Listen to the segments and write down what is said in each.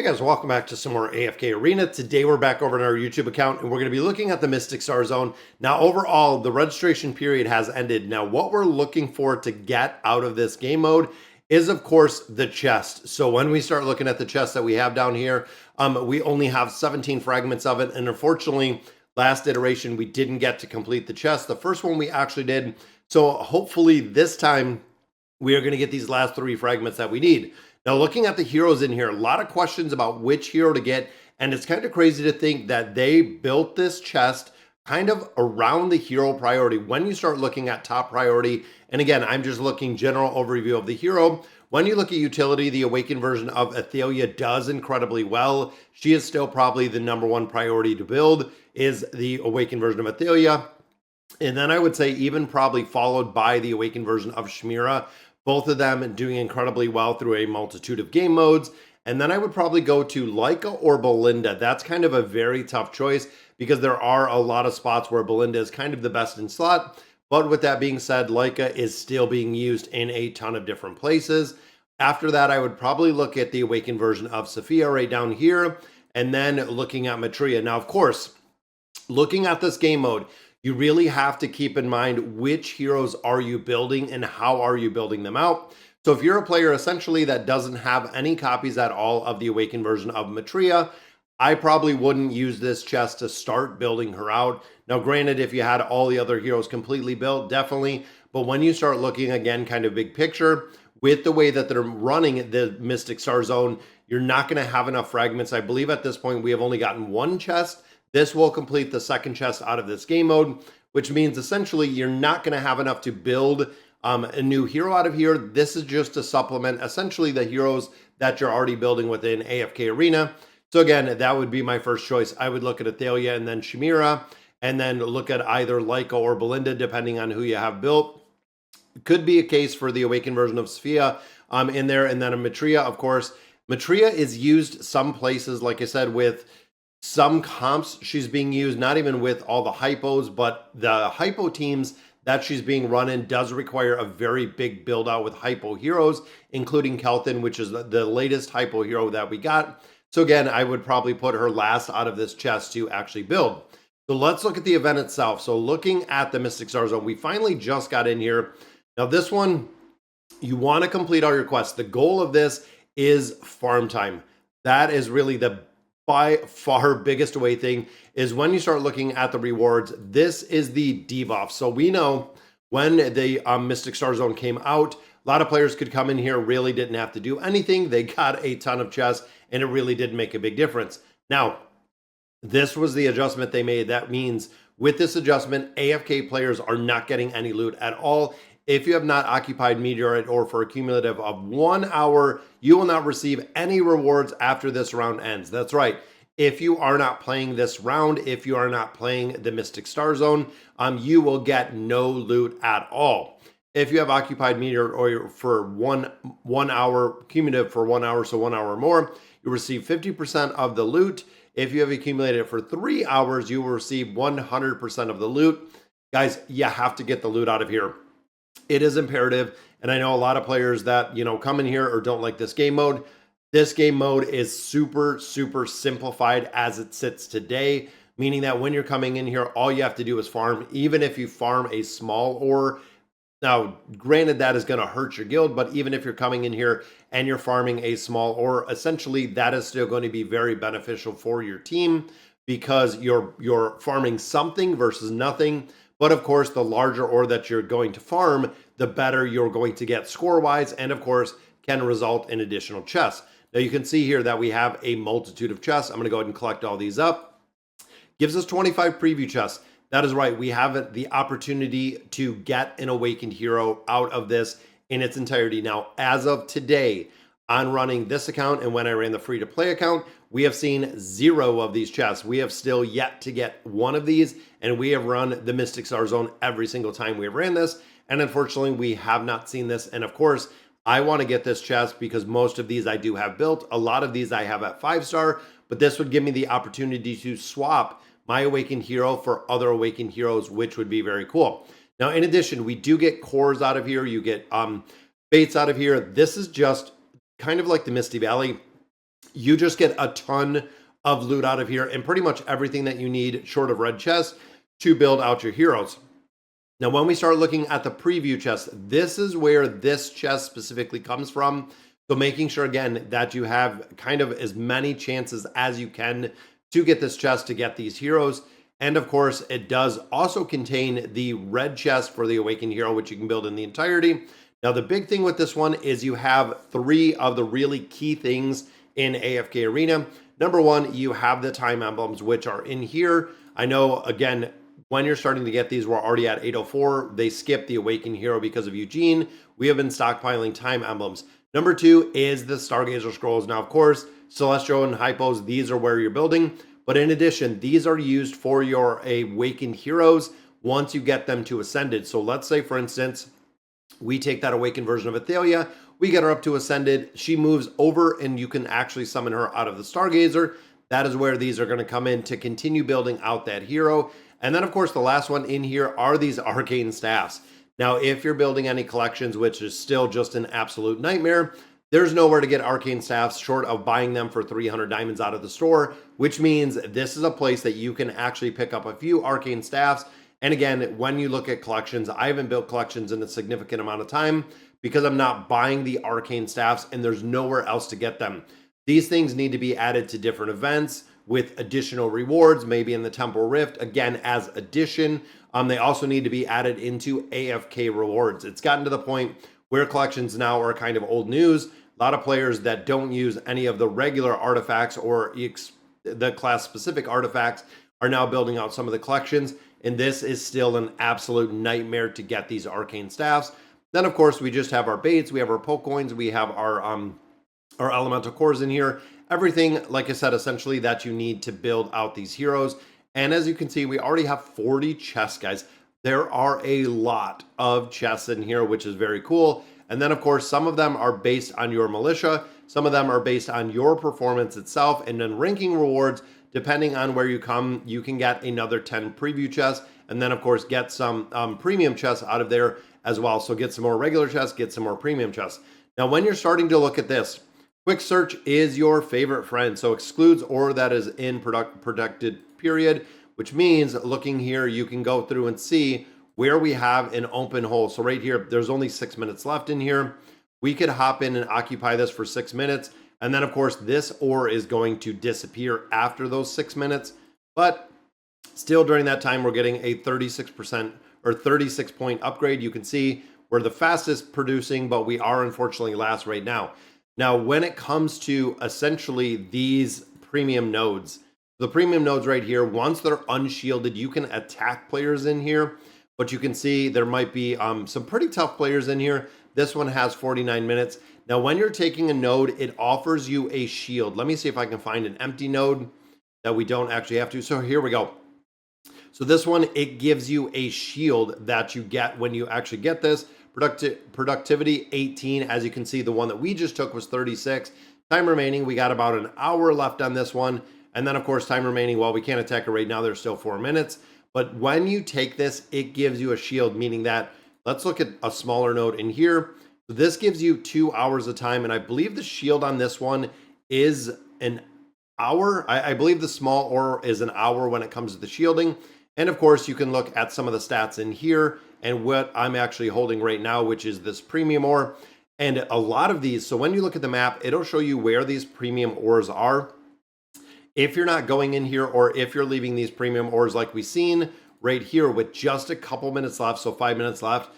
Guys, welcome back to some more AFK Arena. Today we're back over on our YouTube account and we're going to be looking at the Mystic Starzone. Now overall, the registration period has ended. Now what we're looking for to get out of this game mode is of course the chest. So when we start looking at the chest that we have down here, we only have 17 fragments of it, and unfortunately last iteration we didn't get to complete the chest. The first one we actually did. So hopefully this time we are going to get these last 3 fragments that we need. Now, looking at the heroes in here, a lot of questions about which hero to get, and it's kind of crazy to think that they built this chest kind of around the hero priority. When you start looking at top priority, and again, I'm just looking general overview of the hero. When you look at utility, the awakened version of Athalia does incredibly well. She is still probably the #1 priority to build, is the awakened version of Athalia. And then I would say even probably followed by the awakened version of Shmira. Both of them doing incredibly well through a multitude of game modes. And then I would probably go to Leica or Belinda. That's kind of a very tough choice because there are a lot of spots where Belinda is kind of the best in slot. But with that being said, Leica is still being used in a ton of different places. After that, I would probably look at the awakened version of Sophia right down here, and then looking at Matria. Now, of course, looking at this game mode, you really have to keep in mind which heroes are you building and how are you building them out. So if you're a player essentially that doesn't have any copies at all of the awakened version of Matria, I probably wouldn't use this chest to start building her out. Now granted, if you had all the other heroes completely built, definitely. But when you start looking again, kind of big picture, with the way that they're running the Mystic Starzone, you're not going to have enough fragments. I believe at this point we have only gotten 1 chest. This will complete the 2nd chest out of this game mode, which means essentially you're not going to have enough to build a new hero out of here. This is just to supplement essentially the heroes that you're already building within AFK Arena. So again, that would be my first choice. I would look at Athalia and then Shmira, and then look at either Leica or Belinda, depending on who you have built. Could be a case for the awakened version of Sophia in there, and then a Matria, of course. Matria is used some places, like I said, with some comps. She's being used not even with all the hypos, but the hypo teams that she's being run in does require a very big build out with hypo heroes, including Kelton, which is the latest hypo hero that we got. So again, I would probably put her last out of this chest to actually build. So let's look at the event itself. So looking at the Mystic Starzone, we finally just got in here. Now this one, you want to complete all your quests. The goal of this is farm time. That is really the by far biggest away thing, is when you start looking at the rewards. This is the debuff. So we know when the Mystic Starzone came out, a lot of players could come in here, really didn't have to do anything. They got a ton of chests and it really did make a big difference. Now, this was the adjustment they made. That means with this adjustment, AFK players are not getting any loot at all. If you have not occupied Meteorite or for a cumulative of 1 hour, you will not receive any rewards after this round ends. That's right. If you are not playing this round, if you are not playing the Mystic Starzone, you will get no loot at all. If you have occupied Meteorite for one hour, cumulative for 1 hour, so 1 hour or more, you receive 50% of the loot. If you have accumulated it for 3 hours, you will receive 100% of the loot. Guys, you have to get the loot out of here. It is imperative, and I know a lot of players that, come in here or don't like this game mode. This game mode is super, super simplified as it sits today, meaning that when you're coming in here, all you have to do is farm, even if you farm a small ore. Now, granted, that is going to hurt your guild, but even if you're coming in here and you're farming a small ore, essentially that is still going to be very beneficial for your team because you're farming something versus nothing. But of course, the larger ore that you're going to farm, the better you're going to get score-wise, and of course, can result in additional chests. Now you can see here that we have a multitude of chests. I'm going to go ahead and collect all these up. Gives us 25 preview chests. That is right. We have the opportunity to get an awakened hero out of this in its entirety. Now, as of today, on running this account and when I ran the free-to-play account, we have seen 0 of these chests. We have still yet to get 1 of these, and we have run the Mystic Starzone every single time we have ran this, and unfortunately, we have not seen this. And of course, I want to get this chest because most of these I do have built. A lot of these I have at 5-star, but this would give me the opportunity to swap my awakened hero for other awakened heroes, which would be very cool. Now, in addition, we do get cores out of here. You get baits out of here. This is just kind of like the Misty Valley. you just get a ton of loot out of here and pretty much everything that you need short of red chest to build out your heroes. Now, when we start looking at the preview chest, this is where this chest specifically comes from. So making sure, again, that you have kind of as many chances as you can to get this chest, to get these heroes. And of course, it does also contain the red chest for the Awakened Hero, which you can build in the entirety. Now, the big thing with this one is you have 3 of the really key things in AFK Arena. Number 1, you have the time emblems, which are in here. I know, again, when you're starting to get these, we're already at 804. They skipped the Awakened Hero because of Eugene. We have been stockpiling time emblems. Number 2 is the Stargazer Scrolls. Now, of course, Celestial and Hypos, these are where you're building. But in addition, these are used for your Awakened Heroes once you get them to Ascended. So let's say, for instance, we take that Awakened version of Athalia, we get her up to Ascended, she moves over and you can actually summon her out of the Stargazer. That is where these are going to come in to continue building out that hero. And then, of course, the last one in here are these Arcane Staffs. Now, if you're building any collections, which is still just an absolute nightmare, there's nowhere to get Arcane Staffs short of buying them for 300 diamonds out of the store, which means this is a place that you can actually pick up a few Arcane Staffs. And again, when you look at collections, I haven't built collections in a significant amount of time because I'm not buying the Arcane Staffs and there's nowhere else to get them. These things need to be added to different events with additional rewards, maybe in the Temple Rift, again, as addition. They also need to be added into AFK rewards. It's gotten to the point where collections now are kind of old news. A lot of players that don't use any of the regular artifacts or the class-specific artifacts are now building out some of the collections, and this is still an absolute nightmare to get these Arcane Staffs. Then, of course, we just have our baits, we have our poke coins, we have our elemental cores in here. Everything, like I said, essentially that you need to build out these heroes. And as you can see, we already have 40 chests, guys. There are a lot of chests in here, which is very cool. And then, of course, some of them are based on your militia. Some of them are based on your performance itself. And then ranking rewards, depending on where you come, you can get another 10 preview chests. And then, of course, get some premium chests out of there as well. So get some more regular chests, get some more premium chests. Now, when you're starting to look at this, quick search is your favorite friend. So excludes or that is in protected period, which means looking here, you can go through and see where we have an open hole. So right here, there's only 6 minutes left in here. We could hop in and occupy this for 6 minutes. And then, of course, this ore is going to disappear after those 6 minutes. But still, during that time, we're getting a 36% or 36 point upgrade. You can see we're the fastest producing, but we are unfortunately last right now. Now, when it comes to essentially these premium nodes, the premium nodes right here, once they're unshielded, you can attack players in here, but you can see there might be some pretty tough players in here. This one has 49 minutes. Now, when you're taking a node, it offers you a shield. Let me see if I can find an empty node that we don't actually have to. So here we go. So this one, it gives you a shield that you get when you actually get this. Productivity 18. As you can see, the one that we just took was 36. Time remaining, we got about an hour left on this one. And then, of course, time remaining, well, we can't attack it right now. There's still 4 minutes. But when you take this, it gives you a shield, meaning that, let's look at a smaller node in here. So this gives you 2 hours of time. And I believe the shield on this one is an hour. I believe the small ore is an hour when it comes to the shielding. And of course, you can look at some of the stats in here and what I'm actually holding right now, which is this premium ore. And a lot of these, so when you look at the map, it'll show you where these premium ores are. If you're not going in here, or if you're leaving these premium ores like we've seen right here with just a couple minutes left, so 5 minutes left,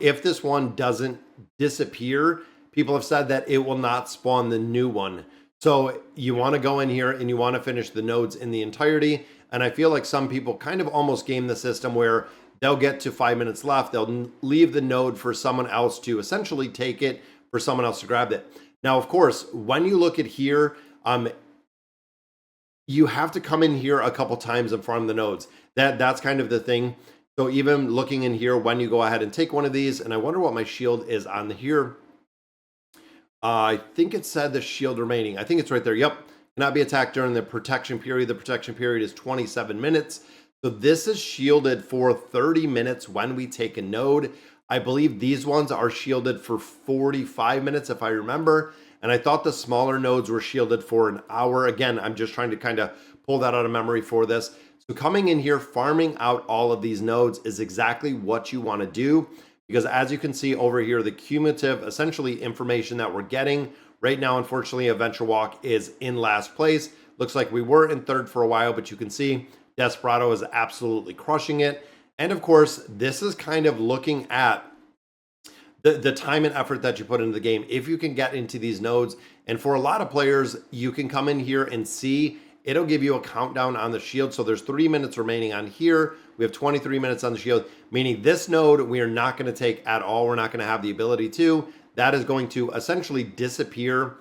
if this one doesn't disappear, people have said that it will not spawn the new one. So you want to go in here and you want to finish the nodes in the entirety. And I feel like some people kind of almost game the system where they'll get to 5 minutes left, they'll leave the node for someone else to essentially take it, for someone else to grab it. Now, of course, when you look at here, you have to come in here a couple times and farm the nodes. That's kind of the thing. So even looking in here, when you go ahead and take one of these, and I wonder what my shield is on here. I think it said the shield remaining. I think it's right there. Yep. Cannot be attacked during the protection period. The protection period is 27 minutes. So this is shielded for 30 minutes when we take a node. I believe these ones are shielded for 45 minutes if I remember. And I thought the smaller nodes were shielded for an hour. Again, I'm just trying to kind of pull that out of memory for this. So coming in here, farming out all of these nodes is exactly what you want to do, because as you can see over here, the cumulative essentially information that we're getting right now, unfortunately, Adventure Walk is in last place. Looks like we were in third for a while, but you can see Desperado is absolutely crushing it. And of course, this is kind of looking at the time and effort that you put into the game. If you can get into these nodes, and for a lot of players, you can come in here and see it'll give you a countdown on the shield. So there's 3 minutes remaining on here. We have 23 minutes on the shield, meaning this node we are not going to take at all. We're not going to have the ability to. That is going to essentially disappear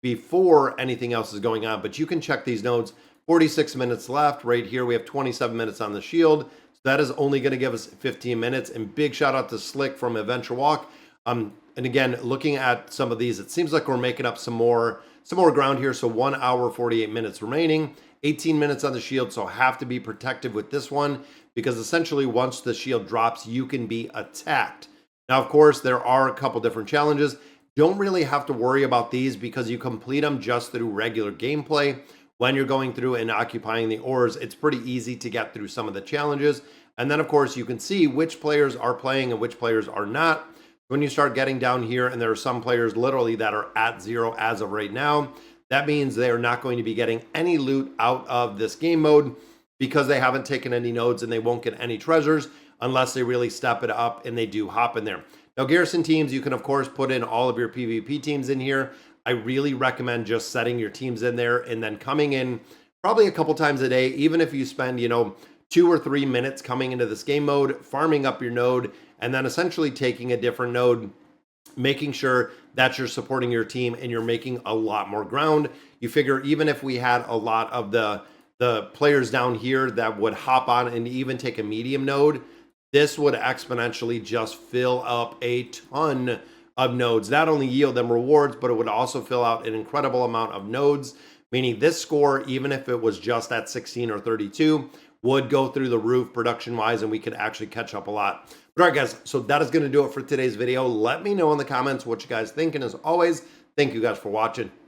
before anything else is going on. But you can check these nodes. 46 minutes left. Right here we have 27 minutes on the shield. So that is only going to give us 15 minutes. And big shout out to Slick from Adventure Walk. And again, looking at some of these, it seems like we're making up some more ground here. So 1 hour, 48 minutes remaining, 18 minutes on the shield. So have to be protective with this one, because essentially once the shield drops, you can be attacked. Now, of course, there are a couple different challenges. Don't really have to worry about these because you complete them just through regular gameplay. When you're going through and occupying the ores, it's pretty easy to get through some of the challenges. And then, of course, you can see which players are playing and which players are not. When you start getting down here, and there are some players literally that are at 0 as of right now, that means they are not going to be getting any loot out of this game mode because they haven't taken any nodes, and they won't get any treasures unless they really step it up and they do hop in there. Now, Garrison teams, you can, of course, put in all of your PvP teams in here. I really recommend just setting your teams in there and then coming in probably a couple times a day, even if you spend, 2 or 3 minutes coming into this game mode, farming up your node, and then essentially taking a different node, making sure that you're supporting your team and you're making a lot more ground. You figure even if we had a lot of the players down here that would hop on and even take a medium node, this would exponentially just fill up a ton of nodes. Not only yield them rewards, but it would also fill out an incredible amount of nodes, meaning this score, even if it was just at 16 or 32, would go through the roof production-wise, and we could actually catch up a lot. But all right, guys, so that is going to do it for today's video. Let me know in the comments what you guys think, and as always, thank you guys for watching.